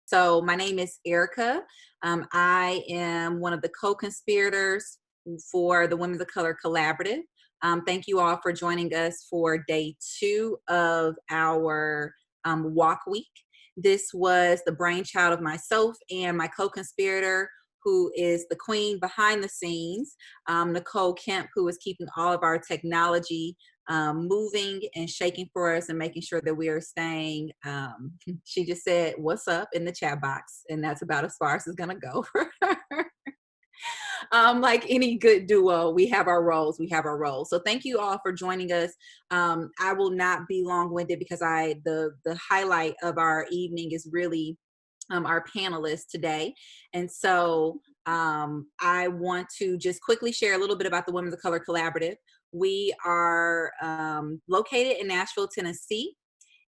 So my name is Erica. I am one of the co-conspirators for the Women of Color Collaborative. Thank you all for joining us for day 2 of our walk week. This was the brainchild of myself and my co-conspirator, who is the queen behind the scenes, Nicole Kemp, who is keeping all of our technology moving and shaking for us and making sure that we are staying. She just said, "What's up?" in the chat box, and that's about as far as it's gonna go for her. Like any good duo, we have our roles. We have our roles. So thank you all for joining us. I will not be long-winded because the highlight of our evening is really our panelists today. And so I want to just quickly share a little bit about the Women of Color Collaborative. We are located in Nashville, Tennessee,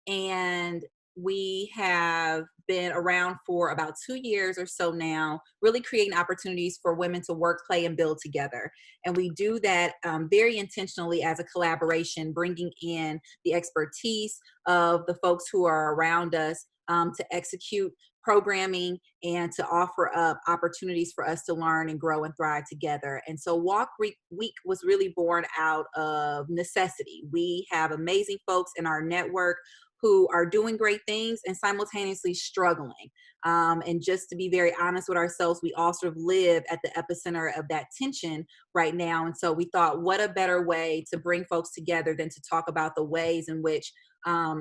and we have been around for about 2 years or so now, really creating opportunities for women to work, play, and build together. And we do that very intentionally as a collaboration, bringing in the expertise of the folks who are around us to execute programming and to offer up opportunities for us to learn and grow and thrive together. And so Walk Week was really born out of necessity. We have amazing folks in our network who are doing great things and simultaneously struggling. And just to be very honest with ourselves, we all sort of live at the epicenter of that tension right now. And so we thought, what a better way to bring folks together than to talk about the ways in which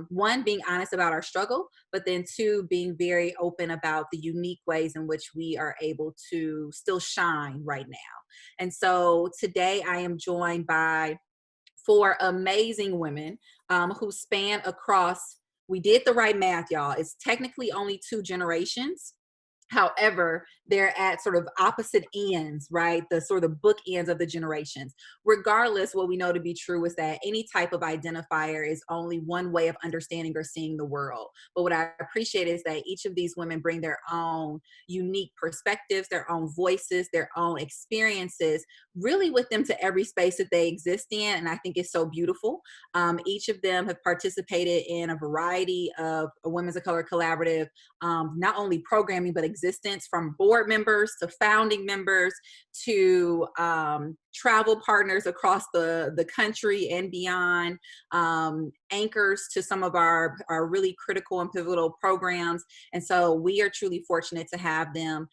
one, being honest about our struggle, but then two, being very open about the unique ways in which we are able to still shine right now. And so today I am joined by 4 amazing women who span across, we did the right math, y'all. It's technically only 2 generations. However, they're at sort of opposite ends, right? The sort of bookends of the generations. Regardless, what we know to be true is that any type of identifier is only one way of understanding or seeing the world. But what I appreciate is that each of these women bring their own unique perspectives, their own voices, their own experiences, really with them to every space that they exist in. And I think it's so beautiful. Each of them have participated in a variety of Women's of Color Collaborative, not only programming, but existence, from board members to founding members to travel partners across the country and beyond, anchors to some of our really critical and pivotal programs. And so we are truly fortunate to have them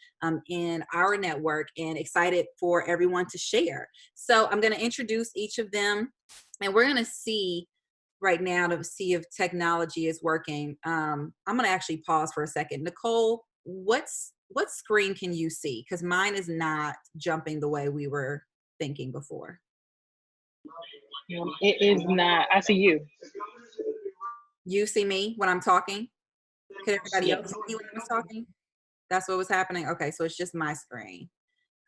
in our network and excited for everyone to share. So I'm going to introduce each of them, and we're going to see right now to see if technology is working. I'm going to actually pause for a second. Nicole, what screen can you see? Because mine is not jumping the way we were thinking before. It is not. I see you. You see me when I'm talking? Could everybody else see me when I was talking? That's what was happening? Okay, so it's just my screen.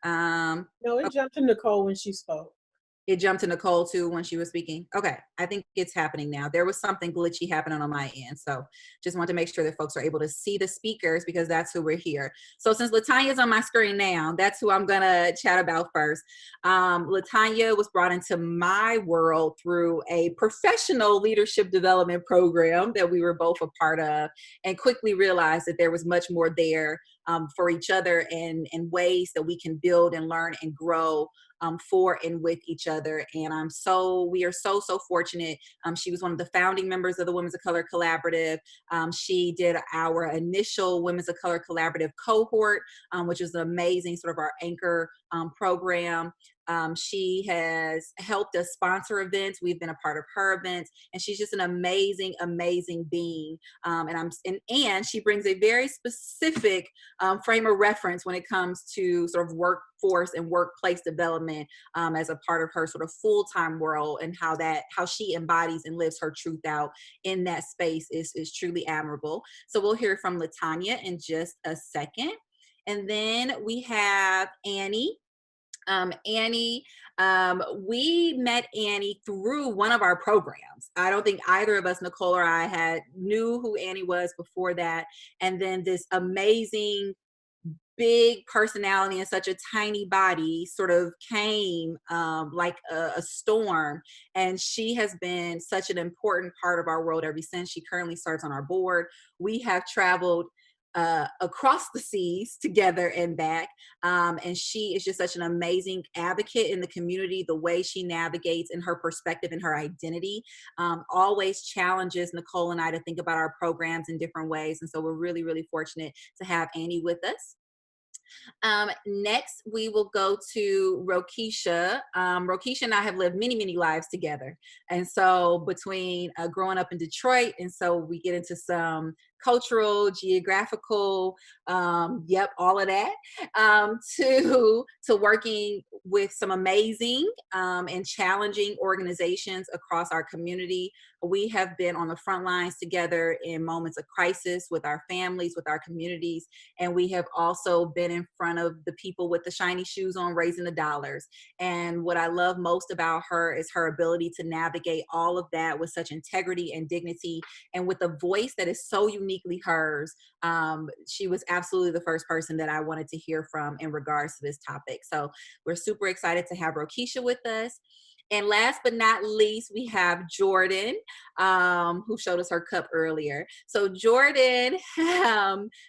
No, it jumped to Nicole when she spoke. It jumped to Nicole too when she was speaking. Okay, I think it's happening now. There was something glitchy happening on my end. So just want to make sure that folks are able to see the speakers, because that's who we're here. So since Latanya's on my screen now, that's who I'm gonna chat about first. Latanya was brought into my world through a professional leadership development program that we were both a part of, and quickly realized that there was much more there for each other, and ways that we can build and learn and grow for and with each other. And we are so fortunate. She was one of the founding members of the Women's of Color Collaborative. She did our initial Women's of Color Collaborative cohort, which is an amazing sort of our anchor program. She has helped us sponsor events. We've been a part of her events, and she's just an amazing being. And she brings a very specific frame of reference when it comes to sort of workforce and workplace development as a part of her sort of full-time world, and how she embodies and lives her truth out in that space is truly admirable. So we'll hear from Latanya in just a second. And then we have Annie. Annie, we met Annie through one of our programs. I don't think either of us, Nicole or I, knew who Annie was before that. And then this amazing big personality in such a tiny body sort of came like a storm. And she has been such an important part of our world ever since. She currently serves on our board. We have traveled across the seas together and back. And she is just such an amazing advocate in the community. The way she navigates in her perspective and her identity always challenges Nicole and I to think about our programs in different ways. And so we're really, really fortunate to have Annie with us. Next, we will go to Rokisha. Rokisha and I have lived many, many lives together. And so between growing up in Detroit, and so we get into some cultural, geographical, all of that, to working with some amazing and challenging organizations across our community. We have been on the front lines together in moments of crisis with our families, with our communities, and we have also been in front of the people with the shiny shoes on raising the dollars. And what I love most about her is her ability to navigate all of that with such integrity and dignity, and with a voice that is so uniquely hers. She was absolutely the first person that I wanted to hear from in regards to this topic. So we're super excited to have Rokisha with us. And last but not least, we have Jordan, who showed us her cup earlier. So Jordan,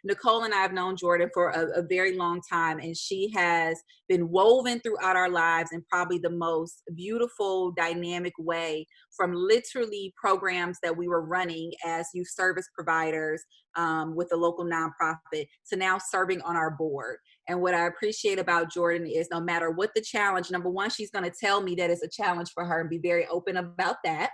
Nicole and I have known Jordan for a very long time, and she has been woven throughout our lives in probably the most beautiful, dynamic way, from literally programs that we were running as youth service providers with a local nonprofit to now serving on our board. And what I appreciate about Jordan is no matter what the challenge, number one, she's going to tell me that it's a challenge for her and be very open about that.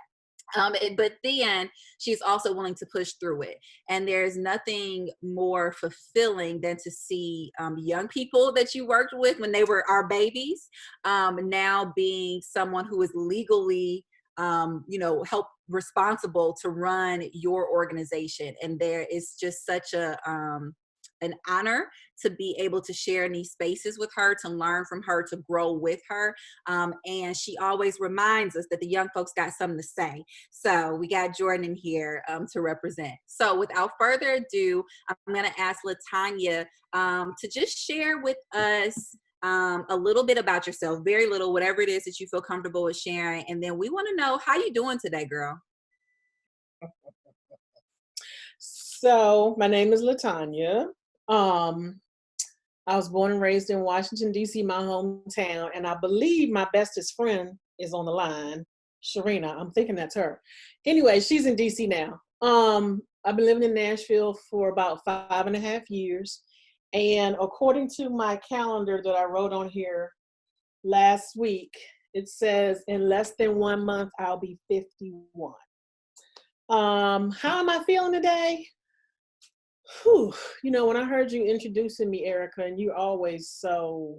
But then she's also willing to push through it. And there's nothing more fulfilling than to see young people that you worked with when they were our babies, now being someone who is legally help responsible to run your organization. And there is just such an honor to be able to share in these spaces with her, to learn from her, to grow with her. And she always reminds us that the young folks got something to say. So we got Jordan in here to represent. So without further ado, I'm going to ask Latanya to just share with us a little bit about yourself, very little, whatever it is that you feel comfortable with sharing. And then we want to know how you doing today, girl. So my name is Latanya. I was born and raised in Washington, D.C., my hometown, and I believe my bestest friend is on the line, Sharina. I'm thinking that's her. Anyway, she's in D.C. now. I've been living in Nashville for about 5.5 years, and according to my calendar that I wrote on here last week, it says in less than 1 month, I'll be 51. How am I feeling today? Whew. When I heard you introducing me, Erica, and you're always so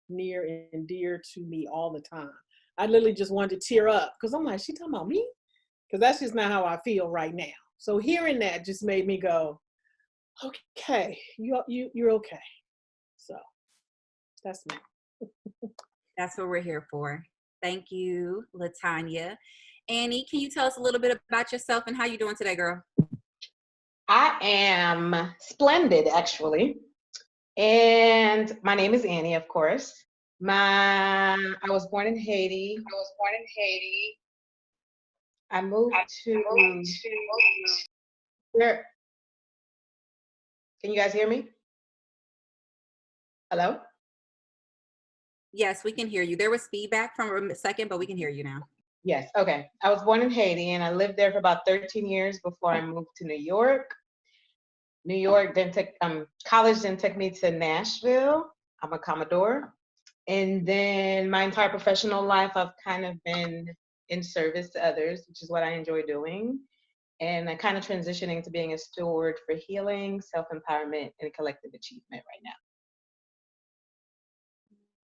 near and dear to me all the time, I literally just wanted to tear up because I'm like, she talking about me? Because that's just not how I feel right now. So hearing that just made me go, okay, you're okay. So that's me. That's what we're here for. Thank you, Latanya. Annie, can you tell us a little bit about yourself and how you doing today, girl? I am splendid, actually. And my name is Annie, of course. I was born in Haiti. I moved to where? Can you guys hear me? Hello? Yes, we can hear you. There was feedback from a second, but we can hear you now. Yes, okay. I was born in Haiti, and I lived there for about 13 years before I moved to New York. College then took me to Nashville. I'm a Commodore. And then my entire professional life, I've kind of been in service to others, which is what I enjoy doing. And I'm kind of transitioning to being a steward for healing, self-empowerment, and collective achievement right now.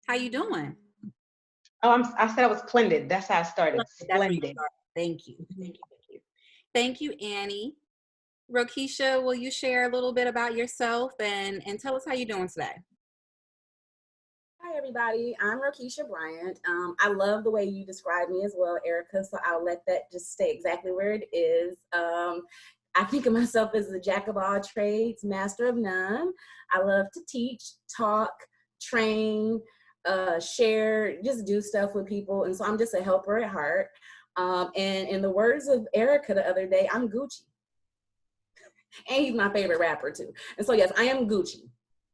How you doing? Oh, I said I was splendid. That's how I started. Splendid. Thank you. Thank you, Annie. Rokisha, will you share a little bit about yourself and tell us how you're doing today? Hi, everybody. I'm Rokisha Bryant. I love the way you described me as well, Erica, so I'll let that just stay exactly where it is. I think of myself as the jack of all trades, master of none. I love to teach, talk, train, share, just do stuff with people. And so I'm just a helper at heart. And in the words of Erica the other day, I'm Gucci. And he's my favorite rapper too. And so yes, I am Gucci.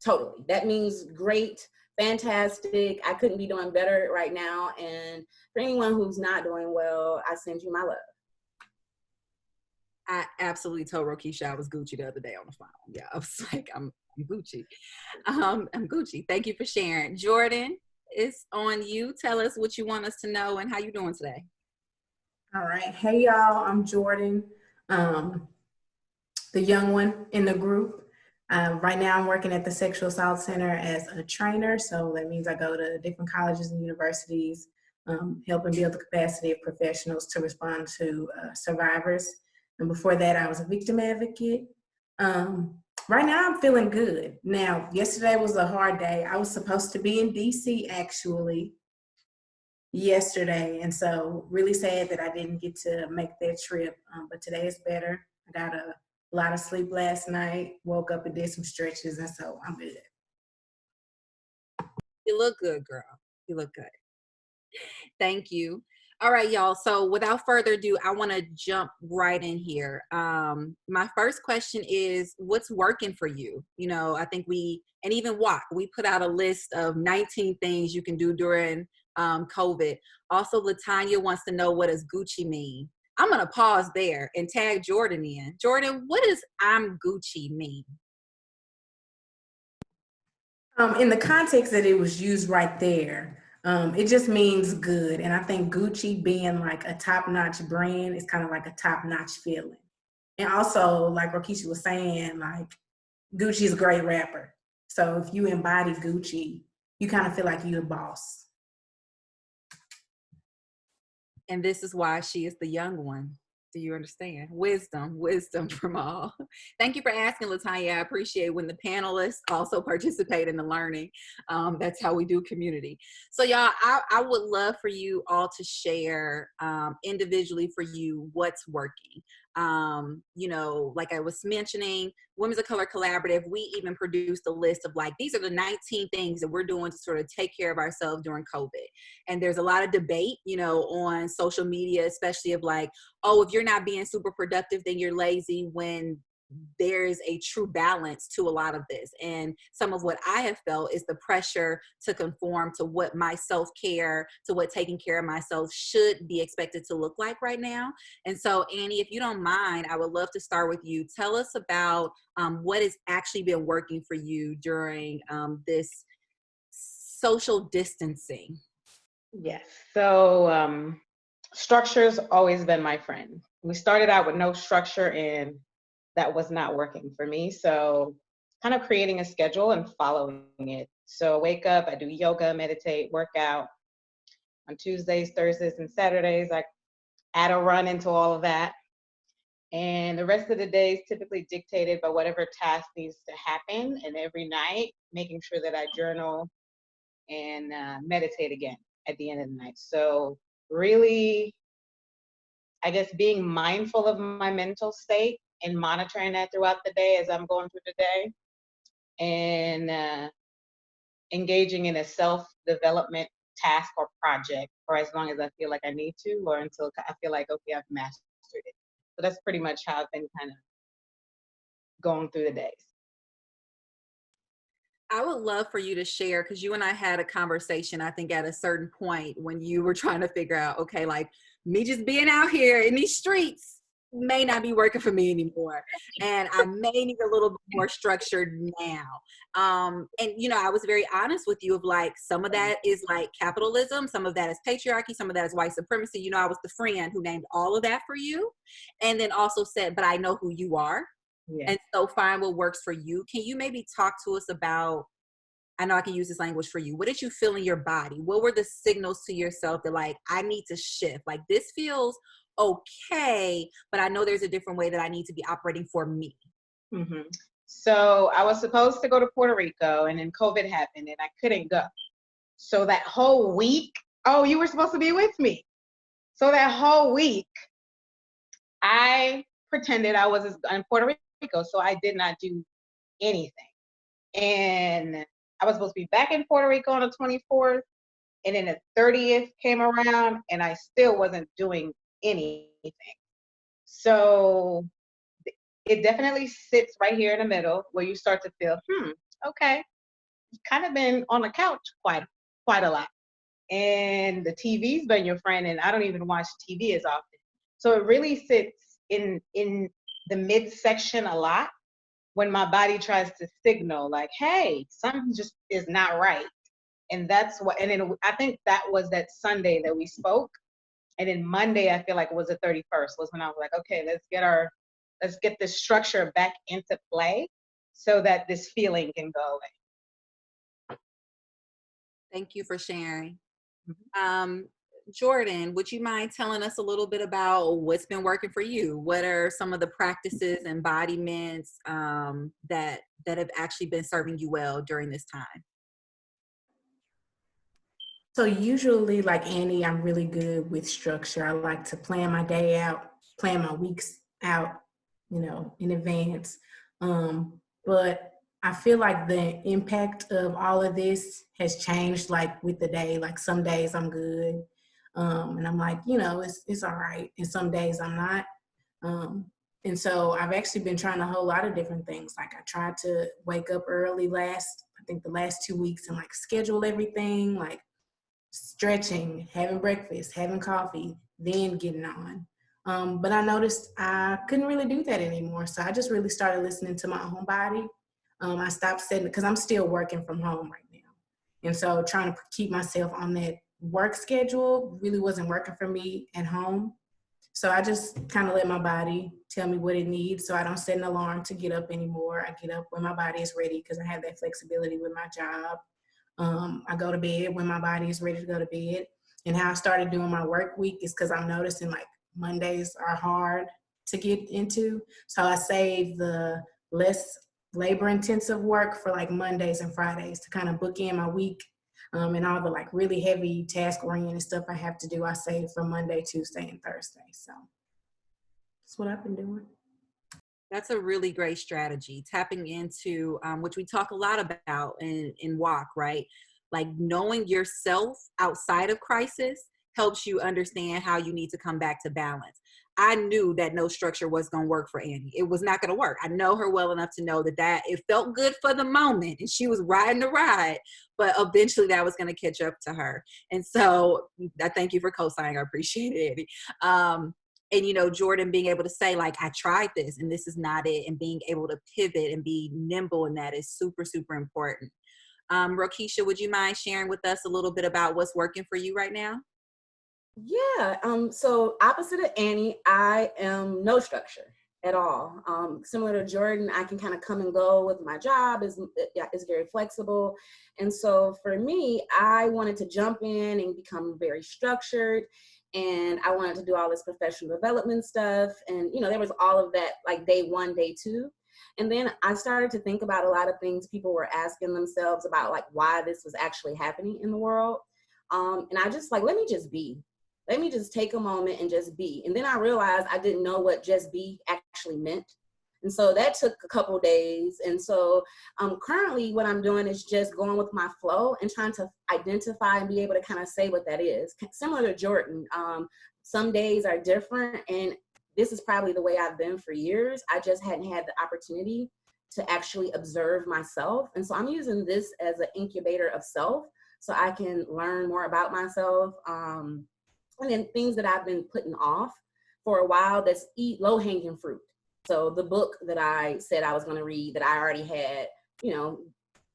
Totally. That means great, fantastic. I couldn't be doing better right now. And for anyone who's not doing well, I send you my love. I absolutely told Rokisha I was Gucci the other day on the phone. Yeah, I was like, I'm Gucci. I'm Gucci. Thank you for sharing. Jordan, it's on you. Tell us what you want us to know and how you doing today. All right. Hey, y'all. I'm Jordan, the young one in the group. Right now, I'm working at the Sexual Assault Center as a trainer. So that means I go to different colleges and universities, helping build the capacity of professionals to respond to survivors. And before that, I was a victim advocate. Right now, I'm feeling good. Now, yesterday was a hard day. I was supposed to be in DC actually yesterday, and so really sad that I didn't get to make that trip, but today is better. I got a lot of sleep last night, woke up and did some stretches, and so I'm good. You look good, girl. You look good. Thank you. All right, y'all. So without further ado, I want to jump right in here. My first question is, what's working for you? You know, I think we put out a list of 19 things you can do during COVID. Also, Latanya wants to know, what does Gucci mean? I'm going to pause there and tag Jordan in. Jordan, what does I'm Gucci mean? In the context that it was used right there, it just means good. And I think Gucci being like a top-notch brand is kind of like a top-notch feeling. And also, like Rokisha was saying, like Gucci is a great rapper. So if you embody Gucci, you kind of feel like you're the boss. And this is why she is the young one. Do you understand? Wisdom from all. Thank you for asking, Latanya. I appreciate when the panelists also participate in the learning. That's how we do community. So y'all, I would love for you all to share individually for you what's working. You know, like I was mentioning, Women's of Color Collaborative, we even produced a list of like, these are the 19 things that we're doing to sort of take care of ourselves during COVID. And there's a lot of debate, you know, on social media, especially of like, oh, if you're not being super productive, then you're lazy, when there is a true balance to a lot of this. And some of what I have felt is the pressure to conform to what my self-care, to what taking care of myself should be expected to look like right now. And so, Annie, if you don't mind, I would love to start with you. Tell us about what has actually been working for you during this social distancing. Yes. So structure's always been my friend. We started out with no structure, and that was not working for me. So kind of creating a schedule and following it. So wake up, I do yoga, meditate, workout. On Tuesdays, Thursdays, and Saturdays, I add a run into all of that. And the rest of the day is typically dictated by whatever task needs to happen. And every night, making sure that I journal and meditate again at the end of the night. So really, I guess being mindful of my mental state and monitoring that throughout the day as I'm going through the day, and engaging in a self-development task or project for as long as I feel like I need to, or until I feel like, okay, I've mastered it. So that's pretty much how I've been kind of going through the days. I would love for you to share, because you and I had a conversation, I think at a certain point when you were trying to figure out, okay, like me just being out here in these streets may not be working for me anymore. And I may need a little bit more structured now. And, you know, I was very honest with you of like, some of that is like capitalism, some of that is patriarchy, some of that is white supremacy. You know, I was the friend who named all of that for you. And then also said, but I know who you are. Yeah. And so find what works for you. Can you maybe talk to us about, I know I can use this language for you, what did you feel in your body? What were the signals to yourself that like, I need to shift? Like, this feels okay, but I know there's a different way that I need to be operating for me. Mm-hmm. So I was supposed to go to Puerto Rico, and then COVID happened and I couldn't go. So that whole week, oh, you were supposed to be with me. So that whole week, I pretended I was in Puerto Rico, so I did not do anything. And I was supposed to be back in Puerto Rico on the 24th, and then the 30th came around, and I still wasn't doing anything. So it definitely sits right here in the middle where you start to feel, okay, you've kind of been on the couch quite a lot. And the TV's been your friend, and I don't even watch TV as often. So it really sits in the midsection a lot when my body tries to signal like, hey, something just is not right. And that's what, and then I think that was that Sunday that we spoke. And then Monday, I feel like it was the 31st, was when I was like, okay, let's get this structure back into play so that this feeling can go away. Thank you for sharing. Jordan, would you mind telling us a little bit about what's been working for you? What are some of the practices, embodiments that have actually been serving you well during this time? So usually, like Annie, I'm really good with structure. I like to plan my day out, plan my weeks out, in advance. But I feel like the impact of all of this has changed, like with the day. Like some days I'm good, and I'm like, it's all right. And some days I'm not. And so I've actually been trying a whole lot of different things. Like I tried to wake up early I think the last 2 weeks, and like schedule everything, like stretching, having breakfast, having coffee, then getting on. But I noticed I couldn't really do that anymore. So I just really started listening to my own body. I stopped setting, because I'm still working from home right now. And so trying to keep myself on that work schedule really wasn't working for me at home. So I just kind of let my body tell me what it needs. So I don't set an alarm to get up anymore. I get up when my body is ready, because I have that flexibility with my job. I go to bed when my body is ready to go to bed. And how I started doing my work week is because I'm noticing like Mondays are hard to get into. So I save the less labor intensive work for like Mondays and Fridays to kind of book in my week. And all the like really heavy task oriented stuff I have to do, I save for Monday, Tuesday, and Thursday. So that's what I've been doing. That's a really great strategy, tapping into which we talk a lot about in WALK, right? Like knowing yourself outside of crisis helps you understand how you need to come back to balance. I knew that no structure was going to work for Annie. It was not going to work. I know her well enough to know that it felt good for the moment and she was riding the ride, but eventually that was going to catch up to her. And so I thank you for co-signing. I appreciate it, Annie. And, Jordan being able to say, like, I tried this and this is not it, and being able to pivot and be nimble in that is super, super important. Rokisha, would you mind sharing with us a little bit about what's working for you right now? Yeah, so opposite of Annie, I am no structure at all. Similar to Jordan, I can kind of come and go with my job, is very flexible. And so for me, I wanted to jump in and become very structured. And I wanted to do all this professional development stuff. And, there was all of that like day one, day two. And then I started to think about a lot of things people were asking themselves about, like why this was actually happening in the world. And I just like, let me just be. Let me just take a moment and just be. And then I realized I didn't know what just be actually meant. And so that took a couple of days. And so currently what I'm doing is just going with my flow and trying to identify and be able to kind of say what that is. Similar to Jordan, some days are different. And this is probably the way I've been for years. I just hadn't had the opportunity to actually observe myself. And so I'm using this as an incubator of self so I can learn more about myself. And then things that I've been putting off for a while, that's low-hanging fruit. So the book that I said I was going to read that I already had,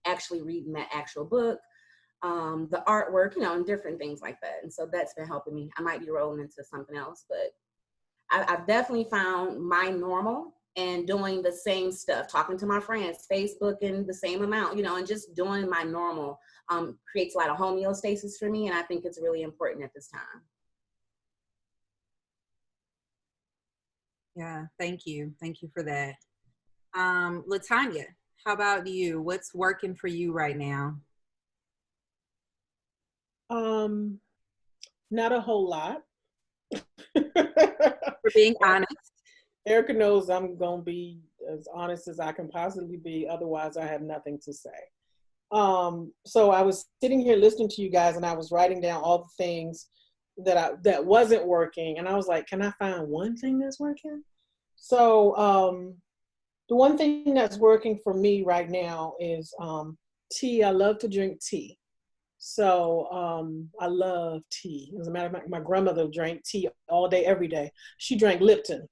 actually reading that actual book, the artwork, and different things like that. And so that's been helping me. I might be rolling into something else, but I've definitely found my normal and doing the same stuff, talking to my friends, Facebook in the same amount, and just doing my normal creates a lot of homeostasis for me. And I think it's really important at this time. Yeah, thank you. Thank you for that. Latanya, how about you? What's working for you right now? Not a whole lot. For being honest. Erica knows I'm going to be as honest as I can possibly be. Otherwise, I have nothing to say. So I was sitting here listening to you guys, and I was writing down all the things that wasn't working. And I was like, can I find one thing that's working? So The one thing that's working for me right now is tea. I love to drink tea. So I love tea. As a matter of fact, my grandmother drank tea all day, every day. She drank Lipton.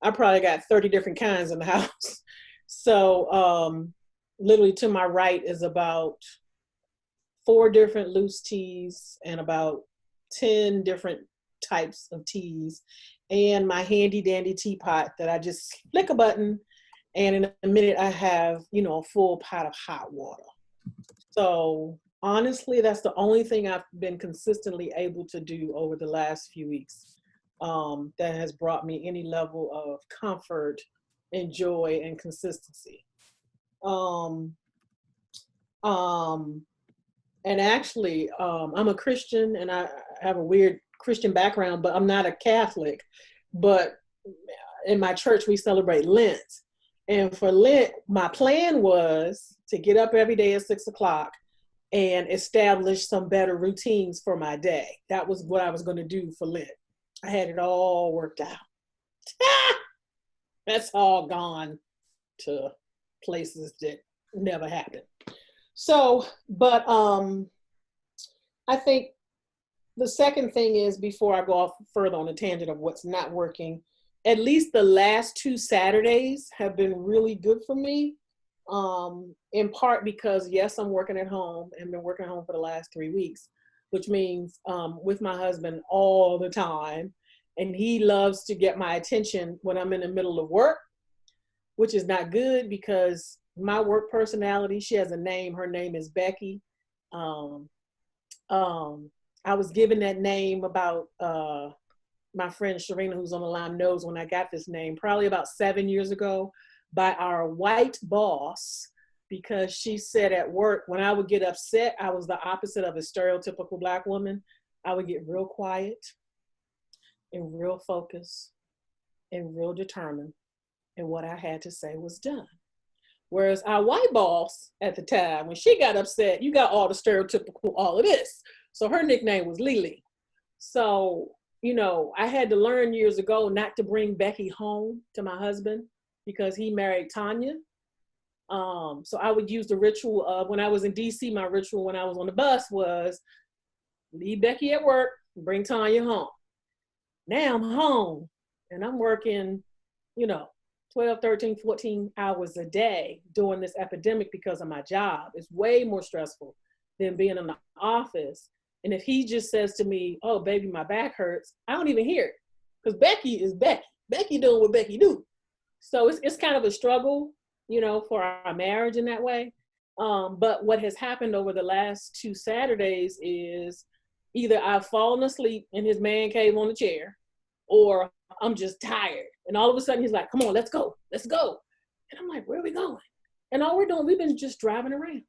I probably got 30 different kinds in the house. So literally to my right is about 4 different loose teas and about 10 different types of teas, and my handy dandy teapot that I just flick a button, and in a minute I have, you know, a full pot of hot water. So honestly, that's the only thing I've been consistently able to do over the last few weeks that has brought me any level of comfort and joy and consistency. Um, um, and actually, I'm a Christian and I have a weird Christian background, but I'm not a Catholic. But in my church, we celebrate Lent. And for Lent, my plan was to get up every day at 6 o'clock and establish some better routines for my day. That was what I was going to do for Lent. I had it all worked out. That's all gone to places that never happened. So, but I think the second thing is, before I go off further on a tangent of what's not working, at least the last 2 Saturdays have been really good for me. In part because, yes, I'm working at home and been working at home for the last 3 weeks, which means with my husband all the time. And he loves to get my attention when I'm in the middle of work, which is not good because my work personality, she has a name. Her name is Becky. I was given that name about, my friend Sharina, who's on the line, knows when I got this name, probably about 7 years ago, by our white boss, because she said at work, when I would get upset, I was the opposite of a stereotypical Black woman. I would get real quiet and real focused and real determined, and what I had to say was done. Whereas our white boss at the time, when she got upset, you got all the stereotypical, all of this. So her nickname was Lily. So, you know, I had to learn years ago not to bring Becky home to my husband because he married Tanya. So I would use the ritual of, when I was in DC, my ritual when I was on the bus was leave Becky at work, bring Tanya home. Now I'm home and I'm working, you know, 12, 13, 14 hours a day during this epidemic because of my job. It's way more stressful than being in the office. And if he just says to me, oh, baby, my back hurts, I don't even hear it because Becky is Becky. Becky doing what Becky do. So it's kind of a struggle, you know, for our marriage in that way. But what has happened over the last 2 Saturdays is either I've fallen asleep in his man cave on the chair, or I'm just tired. And all of a sudden he's like, come on, let's go. Let's go. And I'm like, where are we going? And all we're doing, we've been just driving around.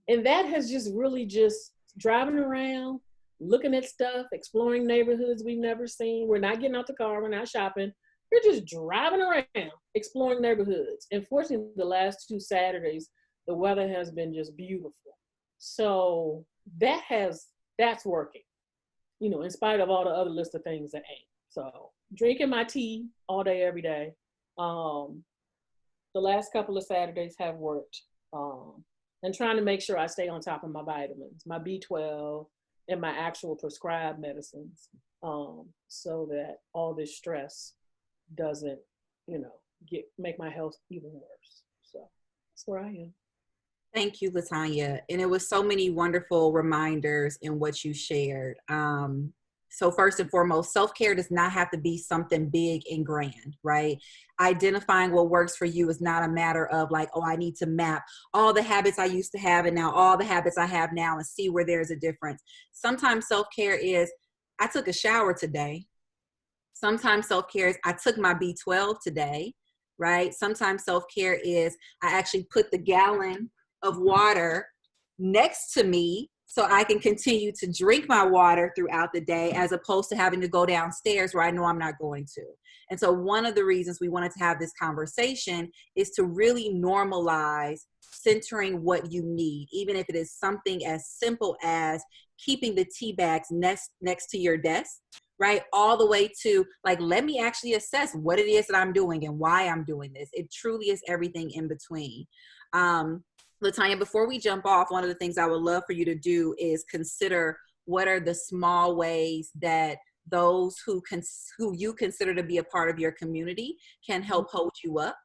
And that has just really just driving around, looking at stuff, exploring neighborhoods we've never seen. We're not getting out the car. We're not shopping. We're just driving around, exploring neighborhoods. And fortunately, the last 2 Saturdays, the weather has been just beautiful. So that's working, you know, in spite of all the other list of things that ain't. So drinking my tea all day, every day. The last couple of Saturdays have worked. And trying to make sure I stay on top of my vitamins, my B12, and my actual prescribed medicines, so that all this stress doesn't, you know, make my health even worse. So that's where I am. Thank you, Latanya. And it was so many wonderful reminders in what you shared. So first and foremost, self-care does not have to be something big and grand, right? Identifying what works for you is not a matter of like, oh, I need to map all the habits I used to have and now all the habits I have now and see where there's a difference. Sometimes self-care is, I took a shower today. Sometimes self-care is, I took my B12 today, right? Sometimes self-care is, I actually put the gallon of water next to me so I can continue to drink my water throughout the day, as opposed to having to go downstairs where I know I'm not going to. And so one of the reasons we wanted to have this conversation is to really normalize centering what you need, even if it is something as simple as keeping the tea bags next to your desk, right? All the way to like, let me actually assess what it is that I'm doing and why I'm doing this. It truly is everything in between. Latanya, before we jump off, one of the things I would love for you to do is consider what are the small ways that those who you consider to be a part of your community can help hold you up.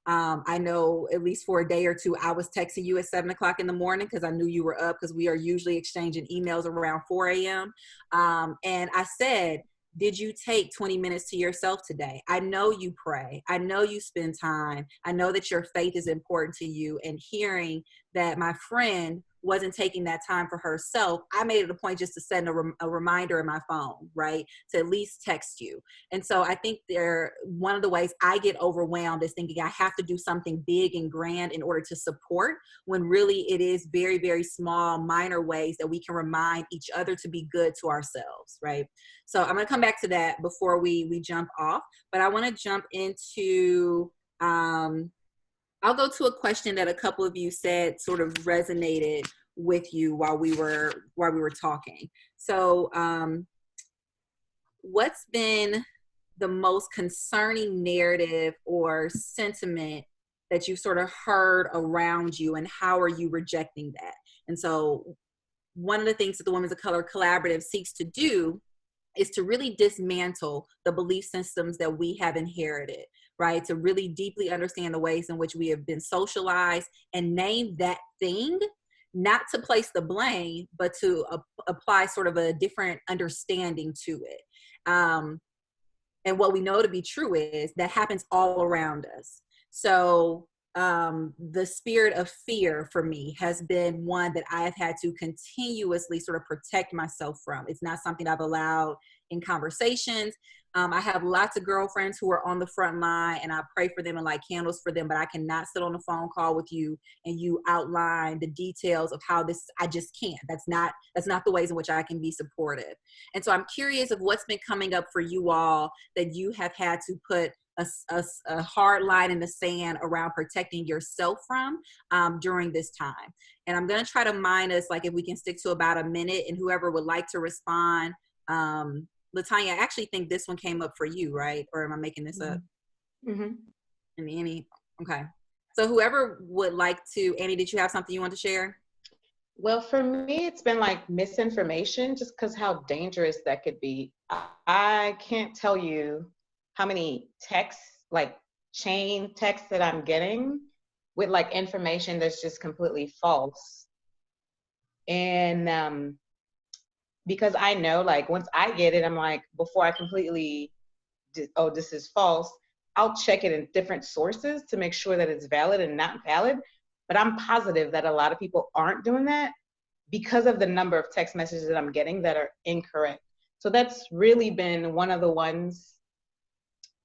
I know at least for a day or two, I was texting you at 7 o'clock in the morning because I knew you were up, because we are usually exchanging emails around 4 a.m. And I said, did you take 20 minutes to yourself today? I know you pray. I know you spend time. I know that your faith is important to you. And hearing that my friend wasn't taking that time for herself, I made it a point just to send a reminder in my phone, right? To at least text you. And so I think one of the ways I get overwhelmed is thinking I have to do something big and grand in order to support, when really it is very, very small, minor ways that we can remind each other to be good to ourselves, right? So I'm going to come back to that before we jump off, but I want to jump into, I'll go to a question that a couple of you said sort of resonated with you while we were talking. So what's been the most concerning narrative or sentiment that you've sort of heard around you, and how are you rejecting that? And so one of the things that the Women's of Color Collaborative seeks to do is to really dismantle the belief systems that we have inherited, right? To really deeply understand the ways in which we have been socialized and name that thing, not to place the blame, but to apply sort of a different understanding to it. And what we know to be true is that happens all around us. So the spirit of fear for me has been one that I have had to continuously sort of protect myself from. It's not something I've allowed in conversations. I have lots of girlfriends who are on the front line, and I pray for them and light candles for them, but I cannot sit on a phone call with you and you outline the details of how this, I just can't. That's not the ways in which I can be supportive. And so I'm curious of what's been coming up for you all that you have had to put a hard line in the sand around protecting yourself from during this time. And I'm going to try to mind us, like if we can stick to about a minute, and whoever would like to respond. Latanya, I actually think this one came up for you, right? Or am I making this up? Mm-hmm. And Annie, okay. So whoever would like to, Annie, did you have something you want to share? Well, for me, it's been like misinformation, just because how dangerous that could be. I can't tell you how many texts, like chain texts that I'm getting with like information that's just completely false. And because I know, like, once I get it, I'm like, before I completely, oh, this is false, I'll check it in different sources to make sure that it's valid and not valid. But I'm positive that a lot of people aren't doing that because of the number of text messages that I'm getting that are incorrect. So that's really been one of the ones.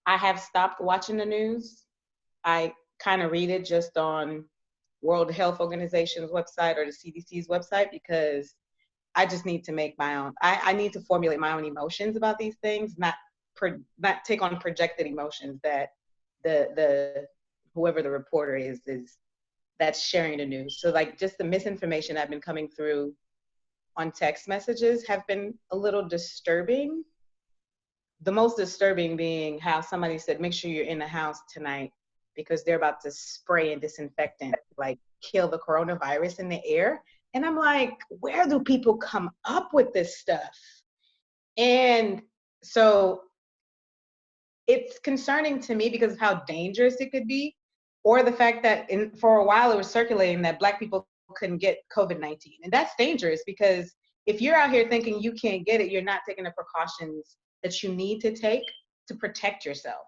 I have stopped watching the news. I kind of read it just on World Health Organization's website or the CDC's website, because I just need to make my own. I need to formulate my own emotions about these things, not take on projected emotions that the whoever the reporter is that's sharing the news. So like just the misinformation that have been coming through on text messages have been a little disturbing. The most disturbing being how somebody said, make sure you're in the house tonight because they're about to spray and disinfectant, like kill the coronavirus in the air. And I'm like, where do people come up with this stuff? And so it's concerning to me because of how dangerous it could be, or the fact that for a while it was circulating that Black people couldn't get COVID-19. And that's dangerous because if you're out here thinking you can't get it, you're not taking the precautions that you need to take to protect yourself.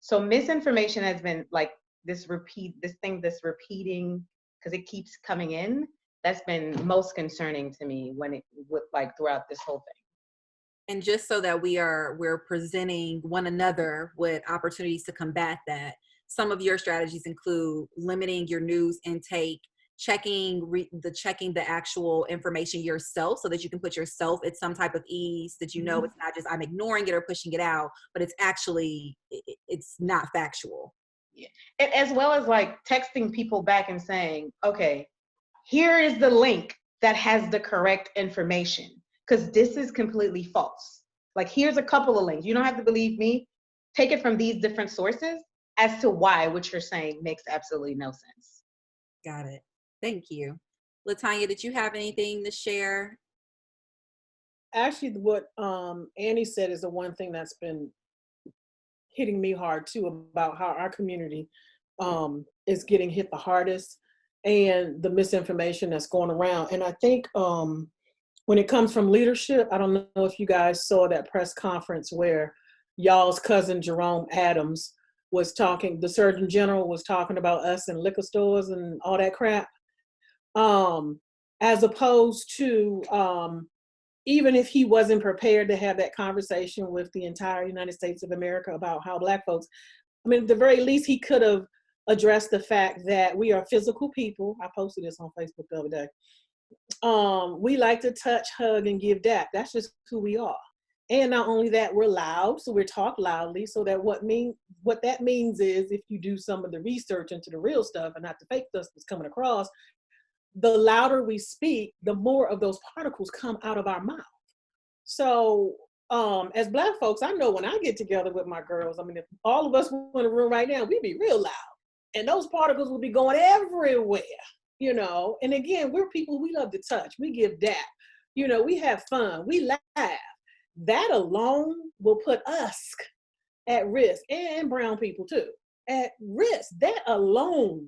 So misinformation has been like this thing that's repeating because it keeps coming in. That's been most concerning to me like throughout this whole thing. And just so that we're presenting one another with opportunities to combat that, some of your strategies include limiting your news intake, checking the actual information yourself so that you can put yourself at some type of ease, that you know it's not just I'm ignoring it or pushing it out, but it's actually, it's not factual. Yeah. And as well as like texting people back and saying, okay, here is the link that has the correct information, because this is completely false. Like, here's a couple of links. You don't have to believe me. Take it from these different sources as to why what you're saying makes absolutely no sense. Got it. Thank you. Latanya, did you have anything to share? Actually, what Annie said is the one thing that's been hitting me hard too, about how our community is getting hit the hardest, and the misinformation that's going around. And I think when it comes from leadership, I don't know if you guys saw that press conference where y'all's cousin Jerome Adams was talking, the Surgeon General was talking about us in liquor stores and all that crap. As opposed to, even if he wasn't prepared to have that conversation with the entire United States of America about how Black folks, I mean, at the very least, he could have addressed the fact that we are physical people. I posted this on Facebook the other day. We like to touch, hug, and give dap. That's just who we are. And not only that, we're loud, so we talk loudly. So that what that means is, if you do some of the research into the real stuff and not the fake stuff that's coming across, the louder we speak, the more of those particles come out of our mouth. So as Black folks, I know when I get together with my girls, I mean, if all of us were in a room right now, we'd be real loud. And those particles would be going everywhere, you know. And again, we're people, we love to touch, we give dap, you know, we have fun, we laugh. That alone will put us at risk, and brown people too, at risk. That alone,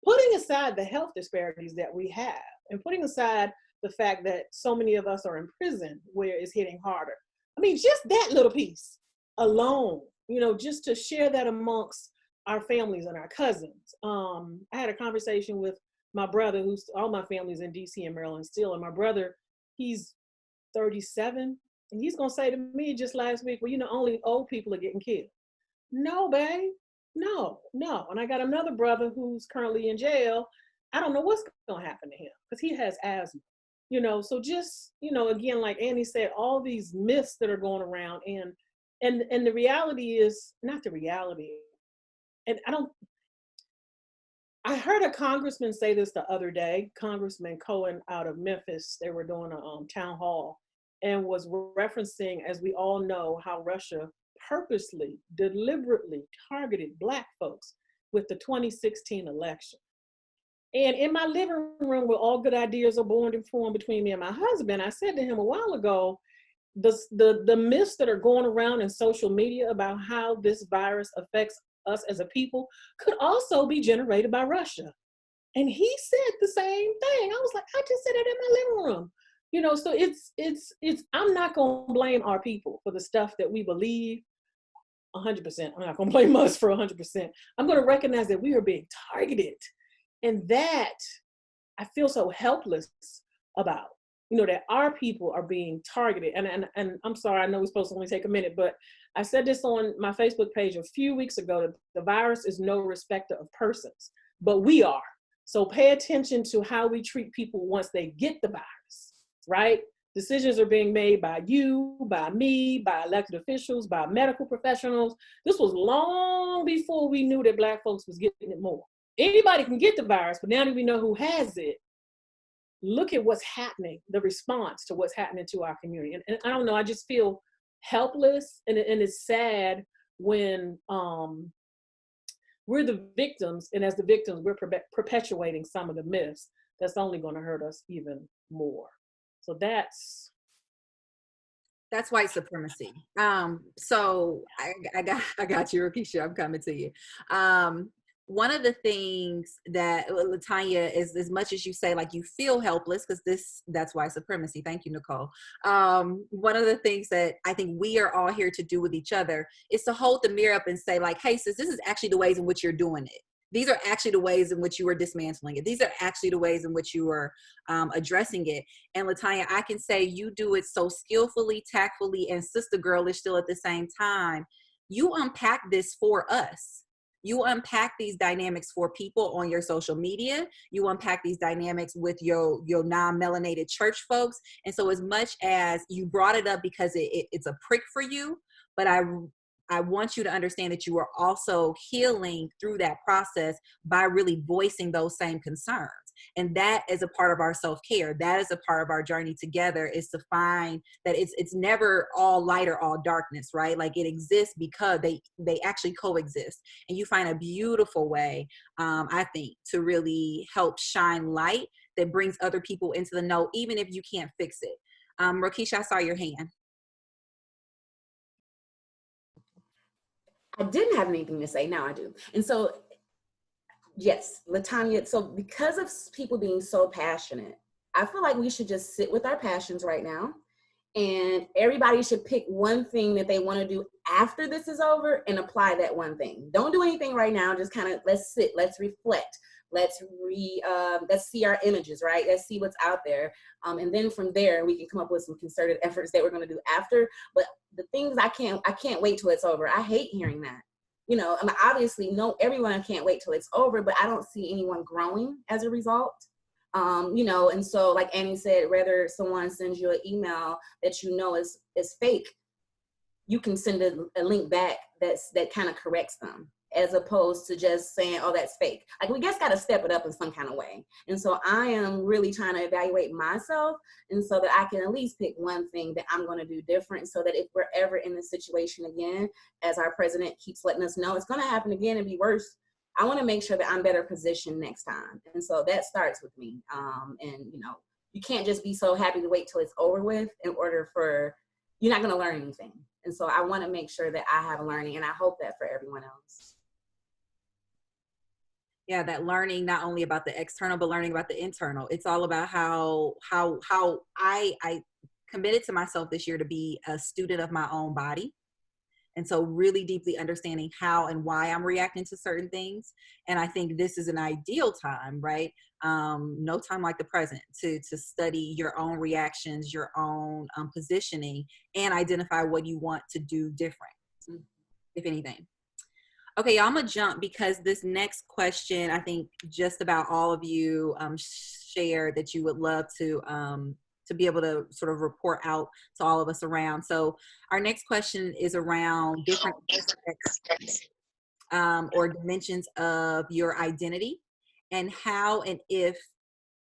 putting aside the health disparities that we have, and putting aside the fact that so many of us are in prison where it's hitting harder. I mean, just that little piece alone, you know, just to share that amongst our families and our cousins. I had a conversation with my brother, who's, all my family's in DC and Maryland still, and my brother, he's 37, and he's gonna say to me just last week, well, you know, only old people are getting killed. No, babe, no. And I got another brother who's currently in jail. I don't know what's gonna happen to him because he has asthma, you know. So just, you know, again, like Annie said, all these myths that are going around, and the reality is not the reality. And I heard a congressman say this the other day, Congressman Cohen out of Memphis. They were doing a town hall and was referencing, as we all know, how Russia purposely, deliberately targeted Black folks with the 2016 election. And in my living room, where all good ideas are born and formed between me and my husband, I said to him a while ago, the myths that are going around in social media about how this virus affects us as a people could also be generated by Russia. And he said the same thing. I was like, I just said it in my living room. You know, so it's I'm not gonna blame our people for the stuff that we believe 100%. I'm not gonna blame us for 100%. I'm gonna recognize that we are being targeted, and that I feel so helpless about, you know, that our people are being targeted. And I'm sorry, I know we're supposed to only take a minute, but I said this on my Facebook page a few weeks ago, that the virus is no respecter of persons, but we are. So pay attention to how we treat people once they get the virus, right? Decisions are being made by you, by me, by elected officials, by medical professionals. This was long before we knew that Black folks was getting it more. Anybody can get the virus, but now that we know who has it, look at what's happening, the response to what's happening to our community. And I don't know, I just feel helpless, and it's sad when we're the victims, and as the victims, we're perpetuating some of the myths that's only going to hurt us even more. So that's white supremacy. So I got you, Rakisha. I'm coming to you. One of the things that Latanya is, as much as you say, like, you feel helpless, because that's white supremacy. Thank you, Nicole. One of the things that I think we are all here to do with each other is to hold the mirror up and say, like, hey, sis, this is actually the ways in which you're doing it. These are actually the ways in which you are dismantling it. These are actually the ways in which you are addressing it. And Latanya, I can say you do it so skillfully, tactfully, and sister girlish still at the same time. You unpack this for us. You unpack these dynamics for people on your social media. You unpack these dynamics with your non-melanated church folks. And so as much as you brought it up because it's a prick for you, but I want you to understand that you are also healing through that process by really voicing those same concerns. And that is a part of our self-care. That is a part of our journey together, is to find that it's never all light or all darkness, right? Like it exists because they actually coexist. And you find a beautiful way, I think, to really help shine light that brings other people into the know, even if you can't fix it. Rokisha, I saw your hand. I didn't have anything to say. Now I do. And so, yes, Latanya, so because of people being so passionate, I feel like we should just sit with our passions right now. And everybody should pick one thing that they want to do after this is over and apply that one thing. Don't do anything right now. Just kind of, let's sit, let's reflect. Let's see our images, right? Let's see what's out there. And then from there, we can come up with some concerted efforts that we're going to do after. But the things I can't wait till it's over. I hate hearing that. You know, I mean, obviously, no, everyone can't wait till it's over, but I don't see anyone growing as a result. You know, and so like Annie said, whether someone sends you an email that you know is fake, you can send a link back that kind of corrects them, as opposed to just saying, oh, that's fake. Like, we just got to step it up in some kind of way. And so I am really trying to evaluate myself, and so that I can at least pick one thing that I'm going to do different, so that if we're ever in this situation again, as our president keeps letting us know, it's going to happen again and be worse. I want to make sure that I'm better positioned next time. And so that starts with me. And, you know, you can't just be so happy to wait till it's over with in order for, you're not going to learn anything. And so I want to make sure that I have a learning, and I hope that for everyone else. Yeah, that learning not only about the external, but learning about the internal. It's all about how I committed to myself this year to be a student of my own body. And so really deeply understanding how and why I'm reacting to certain things. And I think this is an ideal time, right? No time like the present to study your own reactions, your own positioning, and identify what you want to do different, if anything. Okay, y'all, I'm gonna jump because this next question, I think just about all of you shared that you would love to be able to sort of report out to all of us around. So our next question is around different aspects or dimensions of your identity, and how and if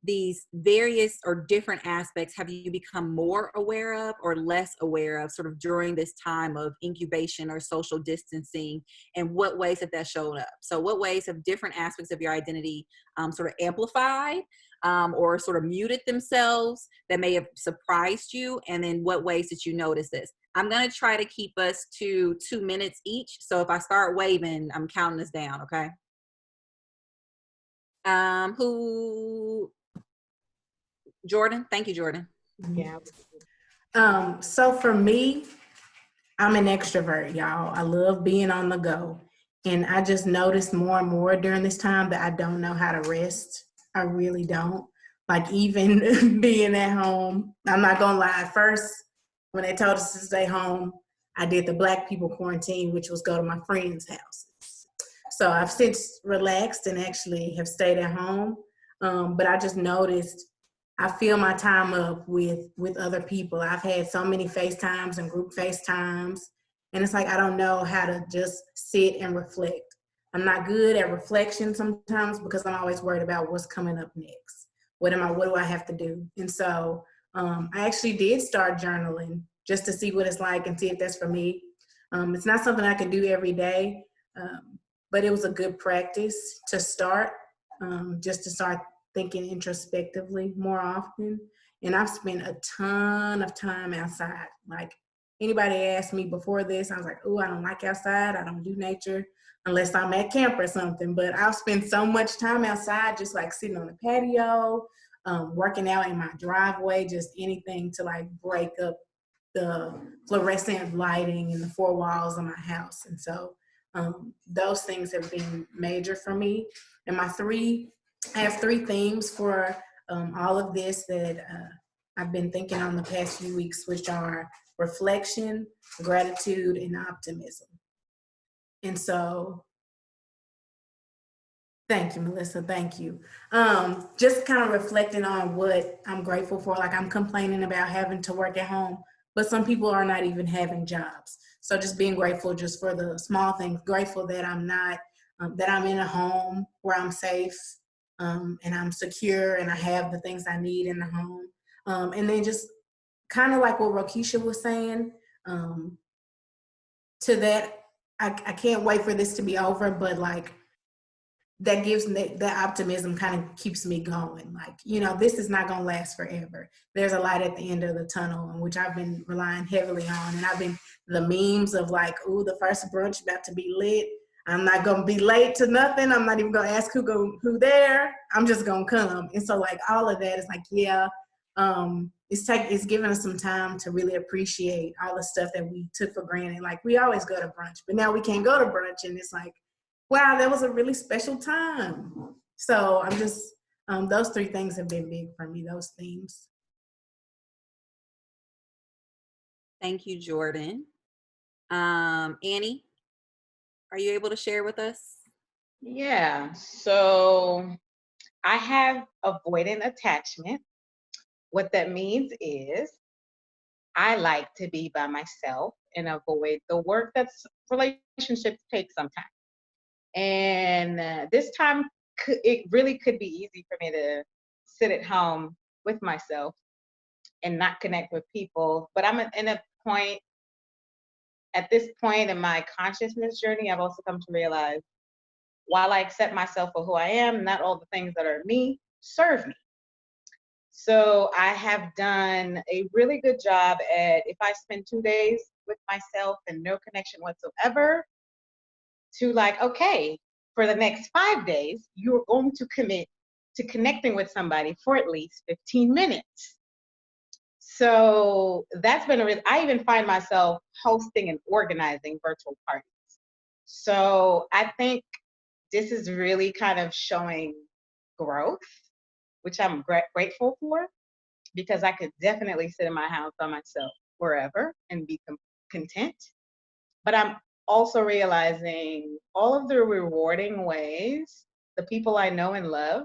these various or different aspects have you become more aware of or less aware of sort of during this time of incubation or social distancing, and what ways have that showed up? So what ways have different aspects of your identity sort of amplified or sort of muted themselves that may have surprised you? And then what ways did you notice this? I'm going to try to keep us to 2 minutes each. So if I start waving, I'm counting us down, okay? Jordan? Thank you, Jordan. Yeah. So for me, I'm an extrovert, y'all. I love being on the go. And I just noticed more and more during this time that I don't know how to rest. I really don't. Like, even being at home, I'm not gonna lie. At first, when they told us to stay home, I did the Black people quarantine, which was go to my friends' houses. So I've since relaxed and actually have stayed at home. But I just noticed I fill my time up with other people. I've had so many FaceTimes and group FaceTimes, and it's like I don't know how to just sit and reflect. I'm not good at reflection sometimes because I'm always worried about what's coming up next. What do I have to do? And so I actually did start journaling just to see what it's like and see if that's for me. It's not something I can do every day, but it was a good practice to start, just to start thinking introspectively more often. And I've spent a ton of time outside. Like, anybody asked me before this, I was like, oh, I don't like outside. I don't do nature unless I'm at camp or something. But I've spent so much time outside, just like sitting on the patio, working out in my driveway, just anything to like break up the fluorescent lighting in the four walls of my house. And so those things have been major for me. And I have 3 themes for all of this that I've been thinking on the past few weeks, which are reflection, gratitude, and optimism. And so, thank you, Melissa, thank you. Just kind of reflecting on what I'm grateful for. Like, I'm complaining about having to work at home, but some people are not even having jobs. So just being grateful just for the small things, grateful that I'm not, that I'm in a home where I'm safe, and I'm secure and I have the things I need in the home. And then just kind of like what Rokisha was saying, to that, I can't wait for this to be over, but like that gives me that optimism, kind of keeps me going. Like, you know, this is not going to last forever. There's a light at the end of the tunnel, which I've been relying heavily on. And I've been, the memes of like, ooh, the first brunch about to be lit. I'm not going to be late to nothing. I'm not even going to ask who there. I'm just going to come. And so like all of that is like, yeah, it's giving us some time to really appreciate all the stuff that we took for granted. Like we always go to brunch, but now we can't go to brunch. And it's like, wow, that was a really special time. So I'm just, those three things have been big for me, those themes. Thank you, Jordan. Annie, are you able to share with us? Yeah, so I have avoidant attachment. What that means is I like to be by myself and avoid the work that's relationships take sometimes. And this time, it really could be easy for me to sit at home with myself and not connect with people. But I'm at this point in my consciousness journey, I've also come to realize while I accept myself for who I am, not all the things that are me serve me. So I have done a really good job at, if I spend 2 days with myself and no connection whatsoever, to like, okay, for the next 5 days, you're going to commit to connecting with somebody for at least 15 minutes. So that's been I even find myself hosting and organizing virtual parties. So I think this is really kind of showing growth, which I'm grateful for, because I could definitely sit in my house by myself wherever and be content. But I'm also realizing all of the rewarding ways the people I know and love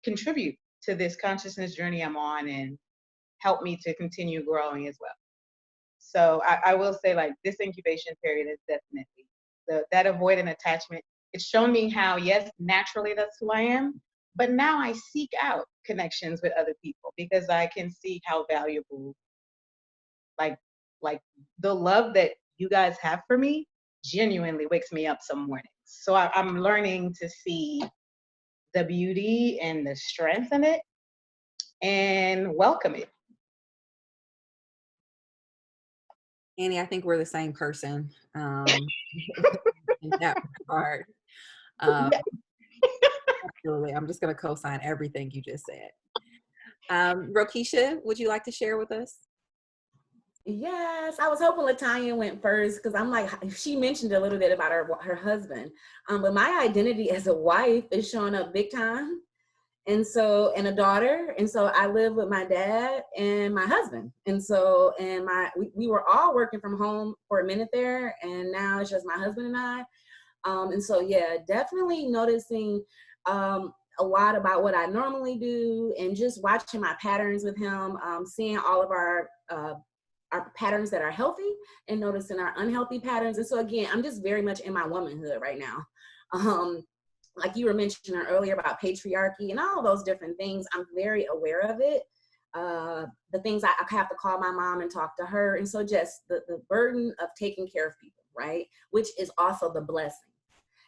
contribute to this consciousness journey I'm on and help me to continue growing as well. So I will say, like, this incubation period is definitely that avoidant attachment. It's shown me how, yes, naturally that's who I am, but now I seek out connections with other people because I can see how valuable, like the love that you guys have for me genuinely wakes me up some mornings. So I'm learning to see the beauty and the strength in it and welcome it. Annie, I think we're the same person in that regard. Absolutely. I'm just going to co-sign everything you just said. Rokisha, would you like to share with us? Yes, I was hoping Latanya went first because I'm like, she mentioned a little bit about her husband, but my identity as a wife is showing up big time. And so, and a daughter. And so I live with my dad and my husband. And so, we were all working from home for a minute there. And now it's just my husband and I. And so, yeah, definitely noticing a lot about what I normally do and just watching my patterns with him, seeing all of our patterns that are healthy and noticing our unhealthy patterns. And so again, I'm just very much in my womanhood right now. Like you were mentioning earlier about patriarchy and all those different things, I'm very aware of it. The things I have to call my mom and talk to her. And so just the burden of taking care of people, right? Which is also the blessing.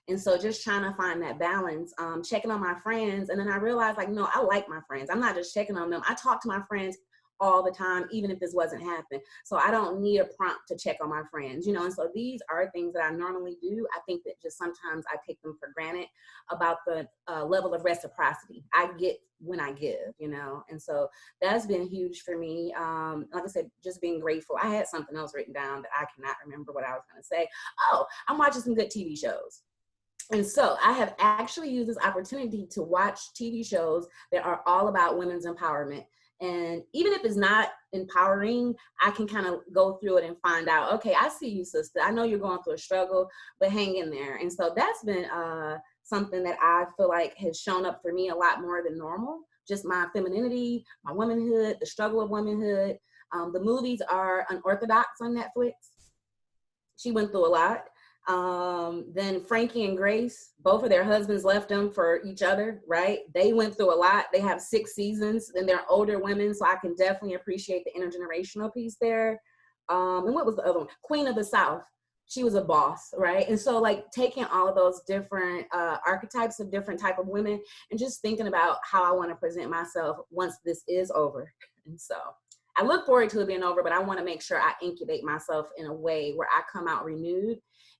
And so just trying to find that balance, checking on my friends. And then I realized, like, no, I like my friends. I'm not just checking on them. I talk to my friends all the time, even if this wasn't happening. So I don't need a prompt to check on my friends, you know? And so these are things that I normally do. I think that just sometimes I take them for granted about the level of reciprocity I get when I give, you know? And so that's been huge for me. Like I said, just being grateful. I had something else written down that I cannot remember what I was gonna say. Oh, I'm watching some good TV shows. And so I have actually used this opportunity to watch TV shows that are all about women's empowerment. And even if it's not empowering, I can kind of go through it and find out, okay, I see you, sister. I know you're going through a struggle, but hang in there. And so that's been something that I feel like has shown up for me a lot more than normal. Just my femininity, my womanhood, the struggle of womanhood. The movies are unorthodox on Netflix. She went through a lot. Then Frankie and Grace, both of their husbands left them for each other, right? They went through a lot. They have 6 seasons and they're older women. So I can definitely appreciate the intergenerational piece there. And what was the other one? Queen of the South. She was a boss, right? And so like taking all of those different archetypes of different type of women and just thinking about how I want to present myself once this is over. And so I look forward to it being over, but I want to make sure I incubate myself in a way where I come out renewed.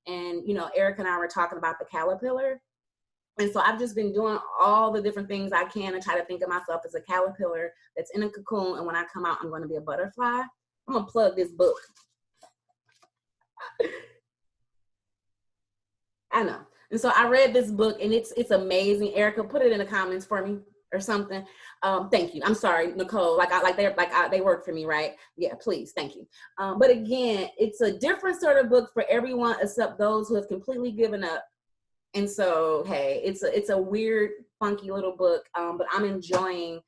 And, you know, Eric and I were talking about the caterpillar. And so I've just been doing all the different things I can to try to think of myself as a caterpillar that's in a cocoon. And when I come out, I'm going to be a butterfly. I'm going to plug this book. I know. And so I read this book and it's amazing. Erica, put it in the comments for me or something. Thank you. I'm sorry, Nicole. They work for me, right? Yeah, please. Thank you. But again, it's a different sort of book for everyone except those who have completely given up. And so, hey, it's a weird, funky little book. But I'm enjoying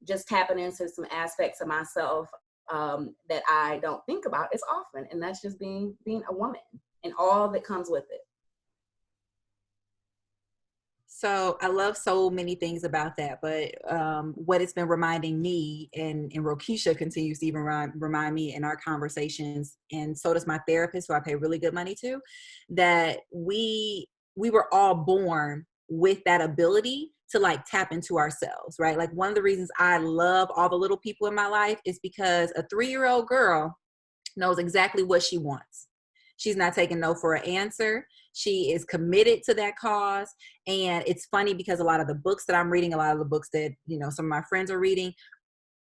just tapping into some aspects of myself that I don't think about as often. And that's just being a woman and all that comes with it. So I love so many things about that, but what it's been reminding me, and Rokisha continues to even remind me in our conversations, and so does my therapist, who I pay really good money to, that we were all born with that ability to like tap into ourselves, right? Like one of the reasons I love all the little people in my life is because a 3-year-old girl knows exactly what she wants. She's not taking no for an answer. She is committed to that cause. And it's funny because a lot of the books that I'm reading, a lot of the books that, you know, some of my friends are reading,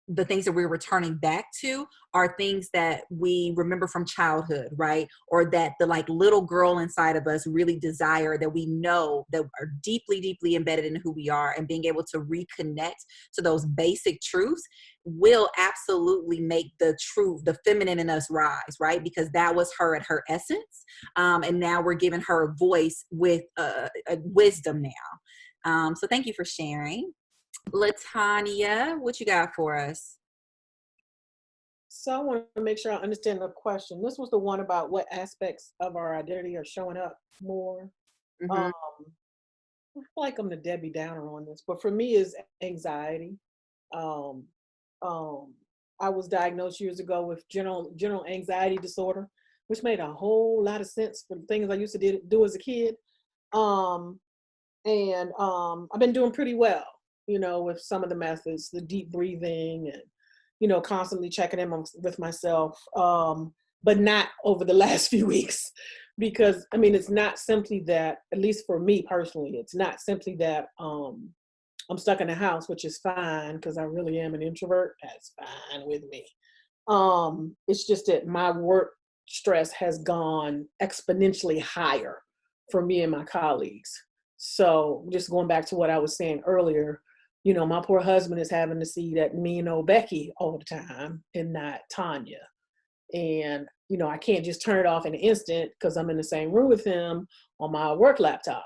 the things that we're returning back to are things that we remember from childhood, right? Or that the like little girl inside of us really desire, that we know that are deeply, deeply embedded in who we are, and being able to reconnect to those basic truths will absolutely make the truth, the feminine in us rise, right? Because that was her at her essence. And now we're giving her a voice with a wisdom now. So thank you for sharing. Latanya, what you got for us? So I want to make sure I understand the question. This was the one about what aspects of our identity are showing up more. Mm-hmm. I feel like I'm the Debbie Downer on this, but for me is anxiety. I was diagnosed years ago with general anxiety disorder, which made a whole lot of sense for the things I used to do as a kid. I've been doing pretty well, you know, with some of the methods, the deep breathing and, you know, constantly checking in with myself, but not over the last few weeks, because, I mean, it's not simply that, at least for me personally, it's not simply that I'm stuck in the house, which is fine because I really am an introvert. That's fine with me. It's just that my work stress has gone exponentially higher for me and my colleagues. So just going back to what I was saying earlier, you know, my poor husband is having to see that me and old Becky all the time and not Tanya. And, you know, I can't just turn it off in an instant because I'm in the same room with him on my work laptop.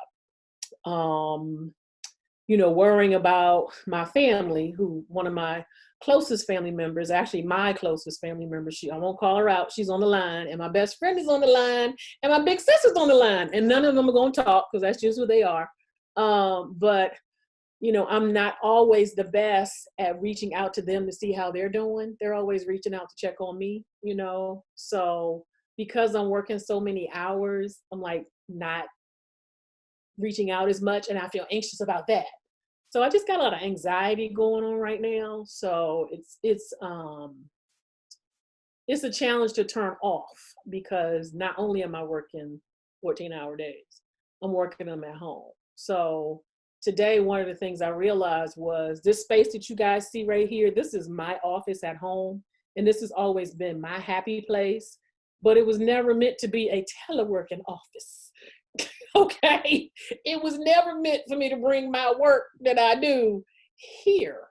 You know, worrying about my family, who one of my closest family members, actually my closest family member, I won't call her out, she's on the line, and my best friend is on the line, and my big sister's on the line, and none of them are going to talk because that's just who they are. But, you know, I'm not always the best at reaching out to them to see how they're doing. They're always reaching out to check on me, you know. So because I'm working so many hours, I'm like not reaching out as much, and I feel anxious about that. So I just got a lot of anxiety going on right now. So it's a challenge to turn off, because not only am I working 14-hour days, I'm working them at home. So today, one of the things I realized was this space that you guys see right here, this is my office at home. And this has always been my happy place, but it was never meant to be a teleworking office. Okay, it was never meant for me to bring my work that I do here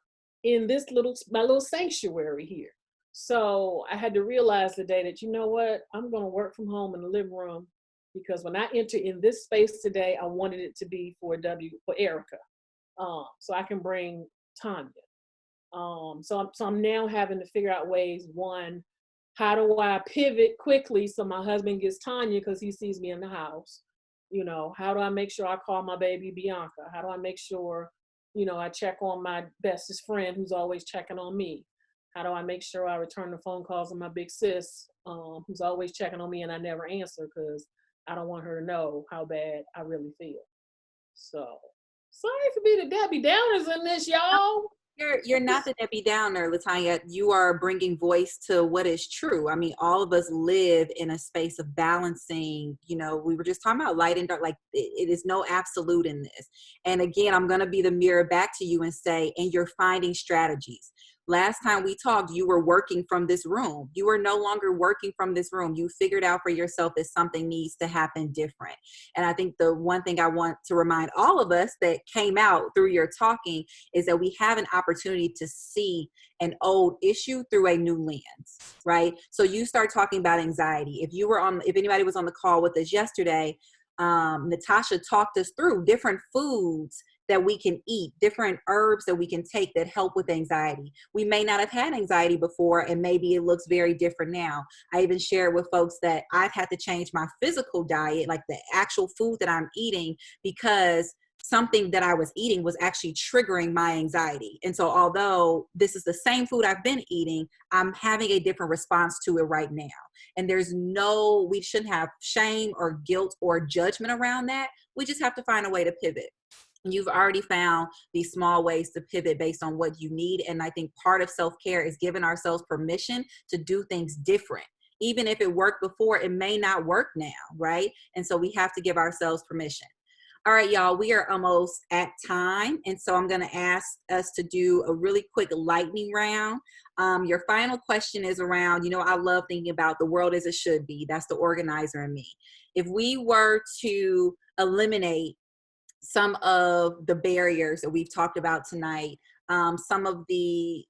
in this my little sanctuary here. So I had to realize today that, you know what, I'm going to work from home in the living room, because when I enter in this space today, I wanted it to be for Erica, so I can bring Tanya. So I'm now having to figure out ways. One, how do I pivot quickly so my husband gets Tanya because he sees me in the house? You know, how do I make sure I call my baby Bianca? How do I make sure, you know, I check on my bestest friend who's always checking on me? How do I make sure I return the phone calls of my big sis, who's always checking on me and I never answer because I don't want her to know how bad I really feel. So sorry for being the Debbie Downers in this, y'all. You're not the Debbie Downer, Latanya. You are bringing voice to what is true. I mean, all of us live in a space of balancing. You know, we were just talking about light and dark. Like, it is no absolute in this. And again, I'm going to be the mirror back to you and say, and you're finding strategies. Last time we talked, you were working from this room. You are no longer working from this room. You figured out for yourself that something needs to happen different. And I think the one thing I want to remind all of us that came out through your talking is that we have an opportunity to see an old issue through a new lens, right? So you start talking about anxiety. If anybody was on the call with us yesterday, Natasha talked us through different foods that we can eat, different herbs that we can take that help with anxiety. We may not have had anxiety before, and maybe it looks very different now. I even shared with folks that I've had to change my physical diet, like the actual food that I'm eating, because something that I was eating was actually triggering my anxiety. And so although this is the same food I've been eating, I'm having a different response to it right now. And we shouldn't have shame or guilt or judgment around that. We just have to find a way to pivot. You've already found these small ways to pivot based on what you need. And I think part of self-care is giving ourselves permission to do things different. Even if it worked before, it may not work now, right? And so we have to give ourselves permission. All right, y'all, we are almost at time. And so I'm going to ask us to do a really quick lightning round. Your final question is around, you know, I love thinking about the world as it should be. That's the organizer in me. If we were to eliminate some of the barriers that we've talked about tonight, some of the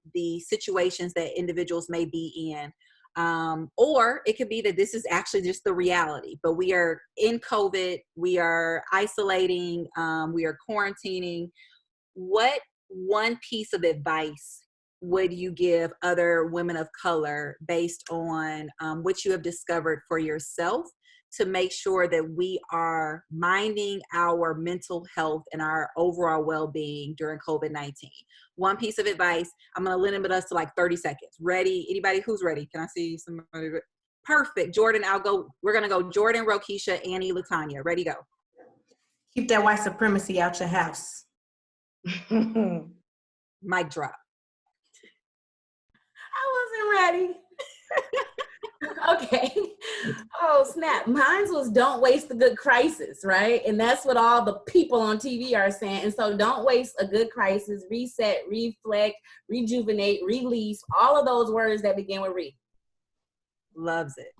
situations that individuals may be in, or it could be that this is actually just the reality, but we are in COVID, we are isolating, we are quarantining. What one piece of advice would you give other women of color based on what you have discovered for yourself to make sure that we are minding our mental health and our overall well-being during COVID-19? One piece of advice. I'm going to limit us to like 30 seconds. Ready? Anybody who's ready? Can I see somebody? Perfect. Jordan, we're going to go Jordan, Rokisha, Annie, Latanya. Ready, go. Keep that white supremacy out your house. Mic drop. I wasn't ready. Okay. Oh, snap. Mine was don't waste a good crisis, right? And that's what all the people on TV are saying. And so don't waste a good crisis. Reset, reflect, rejuvenate, release, all of those words that begin with re. Loves it.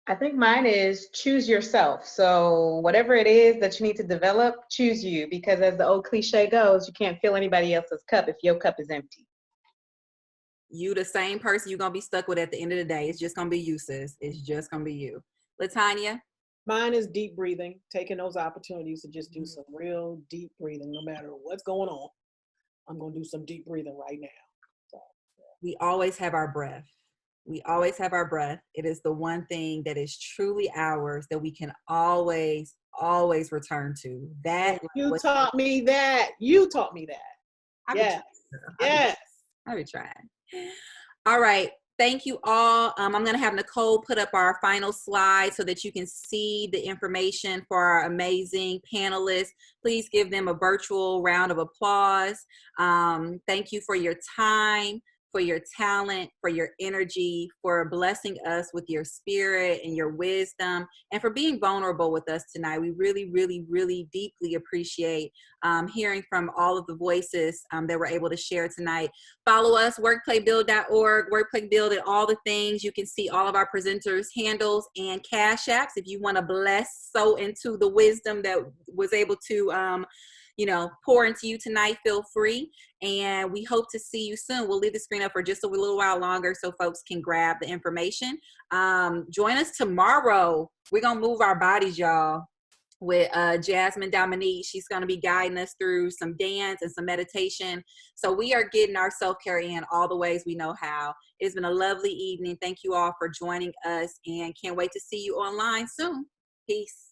I think mine is choose yourself. So whatever it is that you need to develop, choose you, because as the old cliche goes, you can't fill anybody else's cup if your cup is empty. You the same person you're going to be stuck with at the end of the day. It's just going to be you, sis. It's just going to be you. Latanya? Mine is deep breathing, taking those opportunities to just do some real deep breathing, no matter what's going on. I'm going to do some deep breathing right now. So, yeah. We always have our breath. We always have our breath. It is the one thing that is truly ours that we can always return to. That you taught me that. You taught me that. Yes. Yes. I be trying. All right. Thank you all. I'm going to have Nicole put up our final slide so that you can see the information for our amazing panelists. Please give them a virtual round of applause. Thank you for your time, for your talent, for your energy, for blessing us with your spirit and your wisdom, and for being vulnerable with us tonight. We really, really, really deeply appreciate hearing from all of the voices that we're able to share tonight. Follow us, workplaybuild.org, workplaybuild, and all the things. You can see all of our presenters' handles and cash apps. If you want to bless, sow into the wisdom that was able to pour into you tonight, feel free. And we hope to see you soon. We'll leave the screen up for just a little while longer so folks can grab the information. Join us tomorrow. We're going to move our bodies, y'all. with Jasmine Dominique. She's going to be guiding us through some dance and some meditation. So we are getting our self-care in all the ways we know how. It's been a lovely evening. Thank you all for joining us, and can't wait to see you online soon. Peace.